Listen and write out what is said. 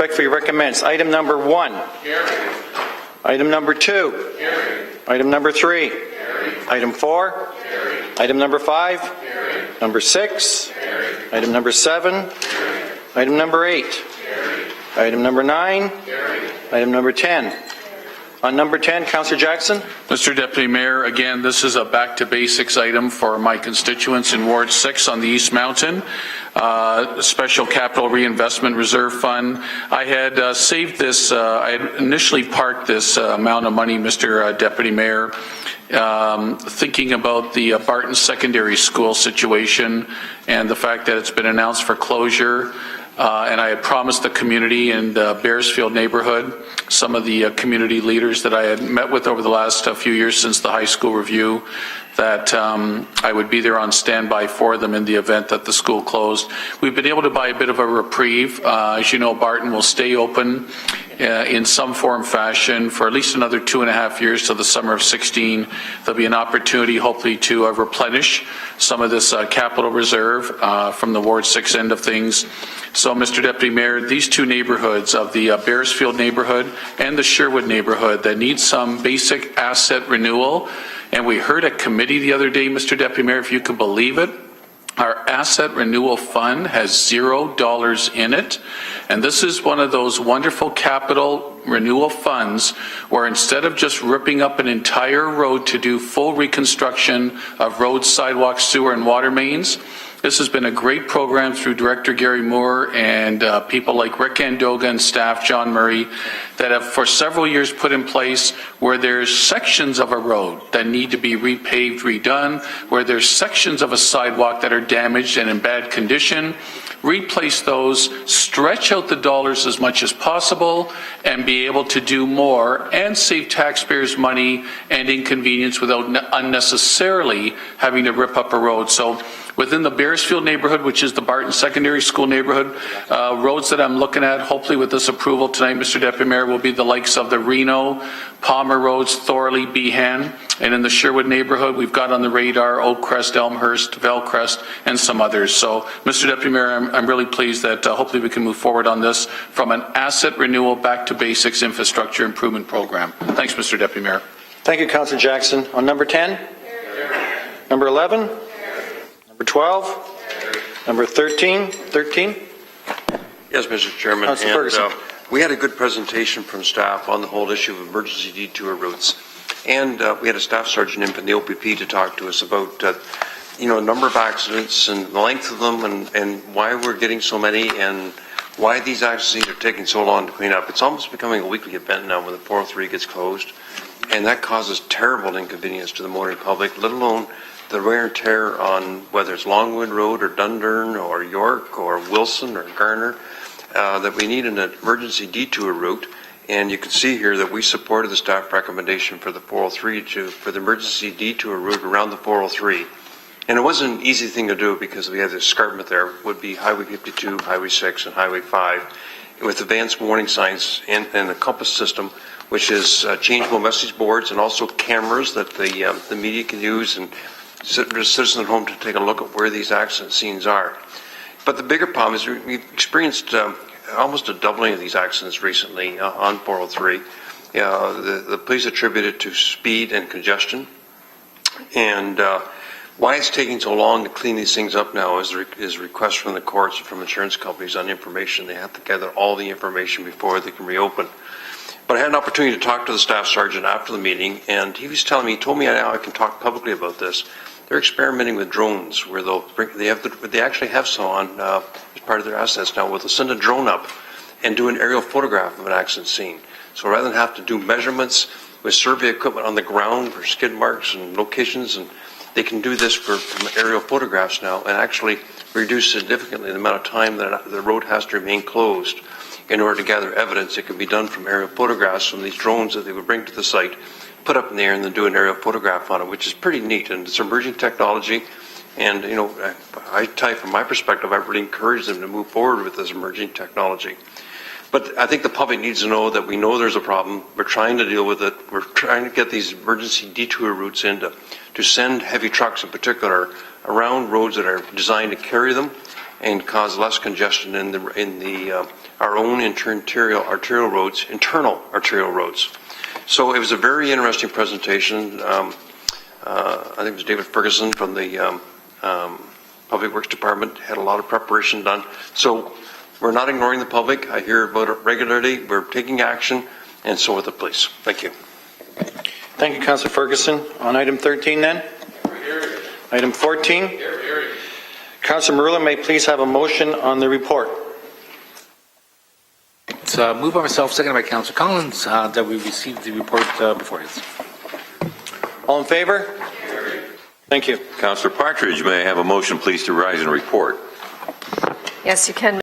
Respectfully recommends item number 1. Carried. Item number 2. Carried. Item number 3. Carried. Item 4. Carried. Item number 5. Carried. Number 6. Carried. Item number 7. Carried. Item number 8. Carried. Item number 9. Carried. Item number 10. On number 10, Councillor Jackson. Mr. Deputy Mayor, again, this is a back-to-basics item for my constituents in Ward 6 on the East Mountain. Special Capital Reinvestment Reserve Fund. I had saved this, I had initially parked this amount of money, Mr. Deputy Mayor, thinking about the Barton Secondary School situation and the fact that it's been announced for closure. And I had promised the community in the Bearsfield neighborhood, some of the community leaders that I had met with over the last few years since the high school review, that I would be there on standby for them in the event that the school closed. We've been able to buy a bit of a reprieve. As you know, Barton will stay open in some form fashion for at least another 2.5 years till the summer of 16. There'll be an opportunity hopefully to replenish some of this capital reserve from the Ward 6 end of things. So, Mr. Deputy Mayor, these two neighborhoods of the Bearsfield neighborhood and the Sherwood neighborhood that need some basic asset renewal, and we heard at committee the other day, Mr. Deputy Mayor, if you could believe it, our asset renewal fund has $0 in it, and this is one of those wonderful capital renewal funds where instead of just ripping up an entire road to do full reconstruction of roads, sidewalks, sewer, and water mains, this has been a great program through Director Gary Moore and people like Rick Andoga and staff, John Murray, that have for several years put in place where there's sections of a road that need to be repaved, redone, where there's sections of a sidewalk that are damaged and in bad condition, replace those, stretch out the dollars as much as possible, and be able to do more and save taxpayers money and inconvenience without unnecessarily having to rip up a road. So within the Bearsfield neighborhood, which is the Barton Secondary School neighborhood, roads that I'm looking at, hopefully with this approval tonight, Mr. Deputy Mayor, will be the likes of the Reno, Palmer Roads, Thorley, Behan, and in the Sherwood neighborhood, we've got on the radar Oakcrest, Elmhurst, Velcrest, and some others. So, Mr. Deputy Mayor, I'm really pleased that hopefully we can move forward on this from an asset renewal back to basics infrastructure improvement program. Thanks, Mr. Deputy Mayor. Thank you, Councillor Jackson. On number 10? Number 11? Number 12? Number 13? 13? Yes, Mr. Chairman. Councillor Ferguson. We had a good presentation from staff on the whole issue of emergency detour routes. And we had a staff sergeant in from the OPP to talk to us about, the number of accidents and the length of them and why we're getting so many and why these accidents are taking so long to clean up. It's almost becoming a weekly event now when the 403 gets closed. And that causes terrible inconvenience to the motoring public, let alone the wear and tear on whether it's Longwood Road or Dundurn or York or Wilson or Garner, that we need an emergency detour route. And you can see here that we supported the staff recommendation for the 403 for the emergency detour route around the 403. And it wasn't an easy thing to do because we had this escarpment there. It would be Highway 52, Highway 6, and Highway 5 with advanced warning signs and a compass system, which is changeable message boards and also cameras that the media can use and citizens at home to take a look at where these accident scenes are. But the bigger problem is we've experienced almost a doubling of these accidents recently on 403. The police attribute it to speed and congestion. And why it's taking so long to clean these things up now is requests from the courts and from insurance companies on information. They have to gather all the information before they can reopen. But I had an opportunity to talk to the staff sergeant after the meeting, and he was telling me, he told me now I can talk publicly about this. They're experimenting with drones where they actually have some on as part of their assets now. Where they'll send a drone up and do an aerial photograph of an accident scene. So rather than have to do measurements with survey equipment on the ground for skid marks and locations, and they can do this from aerial photographs now and actually reduce significantly the amount of time that the road has to remain closed in order to gather evidence. It can be done from aerial photographs from these drones that they would bring to the site, put up in the air, and then do an aerial photograph on it, which is pretty neat. And it's emerging technology. And, from my perspective, I really encourage them to move forward with this emerging technology. But I think the public needs to know that we know there's a problem. We're trying to deal with it. We're trying to get these emergency detour routes in to send heavy trucks in particular around roads that are designed to carry them and cause less congestion in the our own internal arterial roads. So it was a very interesting presentation. I think it was David Ferguson from the Public Works Department had a lot of preparation done. So we're not ignoring the public. I hear about it regularly. We're taking action, and so with the police. Thank you. Thank you, Councillor Ferguson. On item 13 then? Item 14? Councillor Marula may please have a motion on the report. It's moved by myself, seconded by Councillor Collins, that we receive the report before us. All in favor? Thank you. Councillor Partridge, may I have a motion, please, to rise and report? Yes, you can.